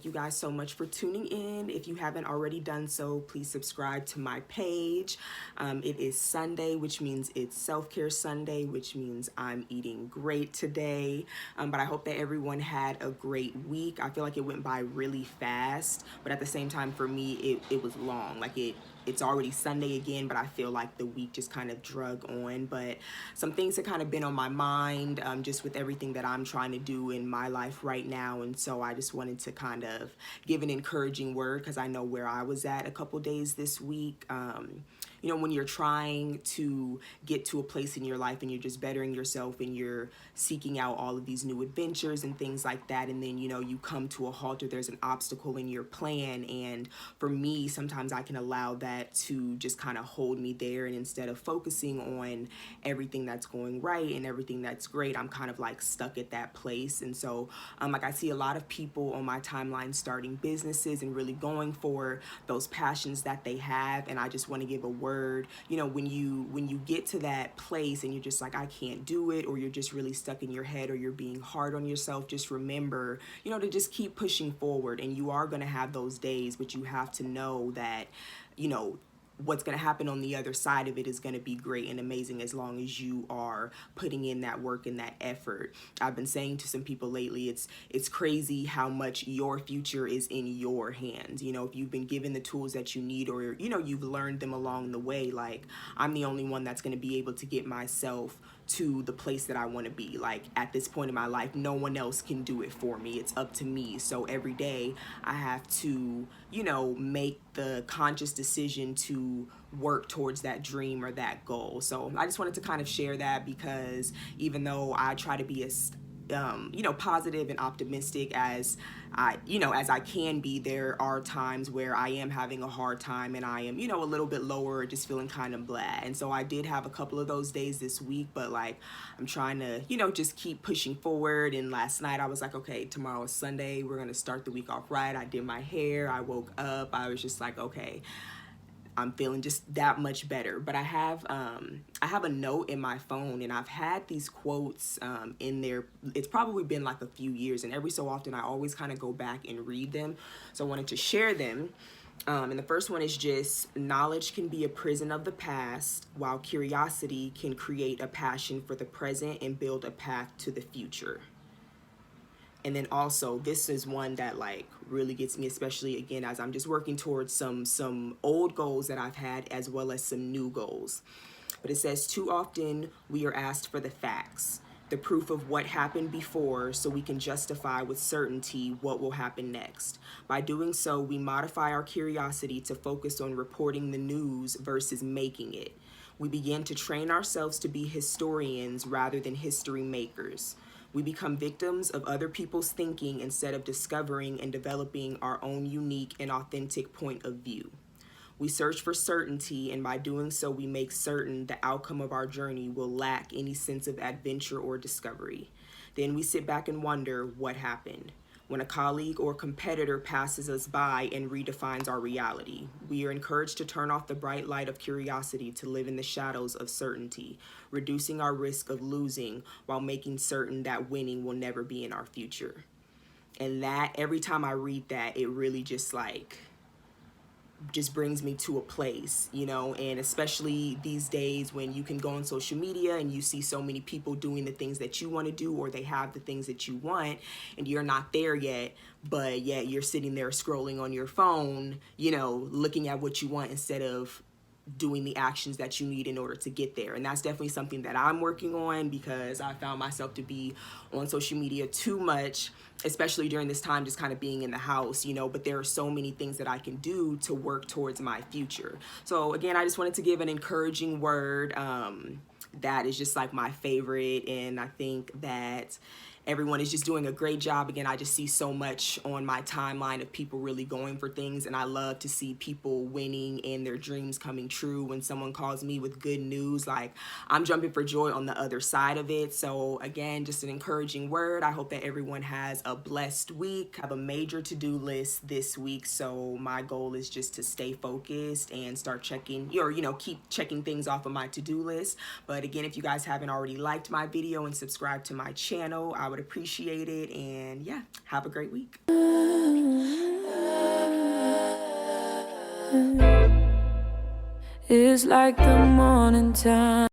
thank you guys so much for tuning in. If you haven't already done so, please subscribe to my page. It is Sunday, which means it's self-care Sunday, which means I'm eating great today. But I hope that everyone had a great week. I feel like it went by really fast, but at the same time for me, it was long. It's already Sunday again, but I feel like the week just kind of drug on. But some things have kind of been on my mind, just with everything that I'm trying to do in my life right now. And so I just wanted to kind of give an encouraging word, because I know where I was at a couple days this week. When you're trying to get to a place in your life and you're just bettering yourself and you're seeking out all of these new adventures and things like that, and then you come to a halt or there's an obstacle in your plan. And for me, sometimes I can allow that to just kind of hold me there, and instead of focusing on everything that's going right and everything that's great, I'm kind of like stuck at that place. And so I see a lot of people on my timeline starting businesses and really going for those passions that they have. And I just want to give a word, when you get to that place and you're just like, I can't do it, or you're just really stuck in your head, or you're being hard on yourself, just remember, to just keep pushing forward. And you are going to have those days, but you have to know that, what's going to happen on the other side of it is going to be great and amazing, as long as you are putting in that work and that effort. I've been saying to some people lately, it's crazy how much your future is in your hands. If you've been given the tools that you need, or you've learned them along the way, like, I'm the only one that's going to be able to get myself to the place that I want to be. Like, at this point in my life, no one else can do it for me. It's up to me. So every day I have to, make the conscious decision to work towards that dream or that goal. So I just wanted to kind of share that, because even though I try to be as positive and optimistic as I can be, there are times where I am having a hard time and I am, a little bit lower, just feeling kind of blah. And so I did have a couple of those days this week, but I'm trying to, just keep pushing forward. And last night I was like, okay, tomorrow is Sunday. We're going to start the week off right. I did my hair. I woke up. I was just like, okay, I'm feeling just that much better. But I have a note in my phone, and I've had these quotes in there. It's probably been like a few years, and every so often I always kind of go back and read them. So I wanted to share them. And the first one is just, knowledge can be a prison of the past, while curiosity can create a passion for the present and build a path to the future. And then also, this is one that really gets me, especially again as I'm just working towards some old goals that I've had, as well as some new goals. But it says, too often we are asked for the facts, the proof of what happened before, so we can justify with certainty what will happen next. By doing so, we modify our curiosity to focus on reporting the news versus making it. We begin to train ourselves to be historians rather than history makers. We become victims of other people's thinking instead of discovering and developing our own unique and authentic point of view. We search for certainty, and by doing so, we make certain the outcome of our journey will lack any sense of adventure or discovery. Then we sit back and wonder what happened. When a colleague or competitor passes us by and redefines our reality, we are encouraged to turn off the bright light of curiosity to live in the shadows of certainty, reducing our risk of losing while making certain that winning will never be in our future. And that, every time I read that, it really just brings me to a place, and especially these days when you can go on social media and you see so many people doing the things that you want to do, or they have the things that you want, and you're not there yet, but yet you're sitting there scrolling on your phone, looking at what you want instead of doing the actions that you need in order to get there. And that's definitely something that I'm working on, because I found myself to be on social media too much, especially during this time, just kind of being in the house, but there are so many things that I can do to work towards my future. So again, I just wanted to give an encouraging word. That is just my favorite. And I think that everyone is just doing a great job. Again, I just see so much on my timeline of people really going for things, and I love to see people winning and their dreams coming true. When someone calls me with good news, I'm jumping for joy on the other side of it. So again, just an encouraging word. I hope that everyone has a blessed week. I have a major to-do list this week, so my goal is just to stay focused and start checking, or keep checking things off of my to-do list. But But again, if you guys haven't already liked my video and subscribed to my channel, I would appreciate it. And yeah, have a great week. It's like the morning time.